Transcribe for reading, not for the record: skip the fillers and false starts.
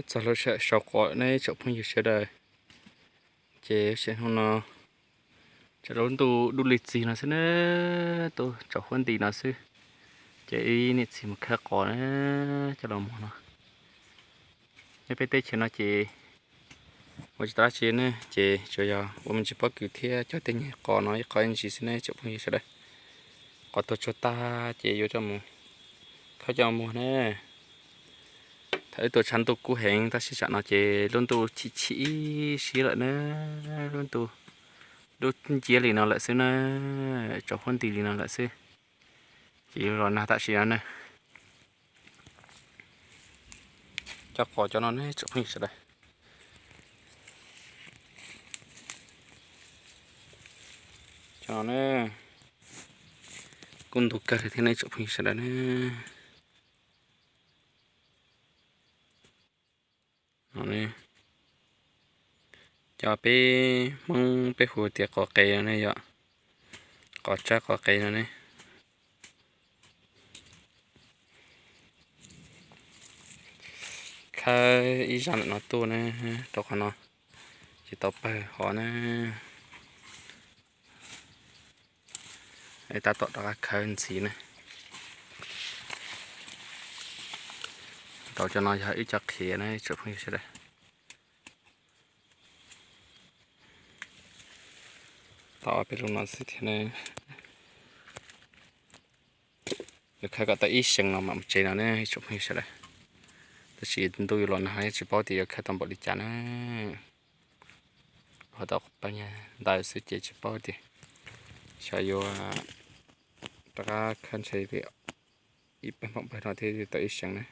giờ nó sẽ sọc cỏ này chụp phong nhiệt sẽ đời chế sẽ không nó chả đốn tu đu lịch gì nó sẽ nè tu chọc phân tì nó sẽ chế nít gì mà khác cỏ nè chả lòng nó cái bê tê chế nó chế một chút chế nè chế cho giờ mình chỉ bắt kiểu thế cho tên nhỉ cỏ nó có anh gì sẽ nè chụp phong nhiệt sẽ đây cỏ to cho ta chế vô cho mùเขาจะมเนี่ยถ้าตัวฉันตัวกูเห็นถ้าสิฉันเอาเจรุ่นตัวชี้ชี้เลยนะรุ่นตัวรุ่นเจียลีนั่นแหละซื้อนะจบคนตีลีนั่นแหละซื้อจีรอหน้าตาชี้นั่นนะจะขอจะนอนให้จบให้สุดเลยจะนอนเนี่ยกุนถูกกันที่ไหนจบให้สุดเลยนะนี่จะไปมึงไปหัวเตียกอเกยนี่ยะกอจ้ากอเกยนี่แค่อีจันนอตัวนี่ตกขนอจะตบไปหอนี่ไอ้ตาตกตาคืนสีนี่เราจะนอนจะอีจักเขียนี่จบให้ใช่ไหมต่อไปลงนอนสิทีนี่เดี๋ยวใครก็ตาอีเสียงเราหมั่นใจนะเนี่ยจบให้ใช่ไหมแต่ชีวิตตัวอยู่หลอนให้ชีพอดีแค่ต้องบริจาคนะพอตกไปเนี่ยได้สุดเจ็ดชีพอดีใช้อยู่ตะการขันใช้เดียวอีเป็นของไปนอนที่ตัวอีเสียงนะ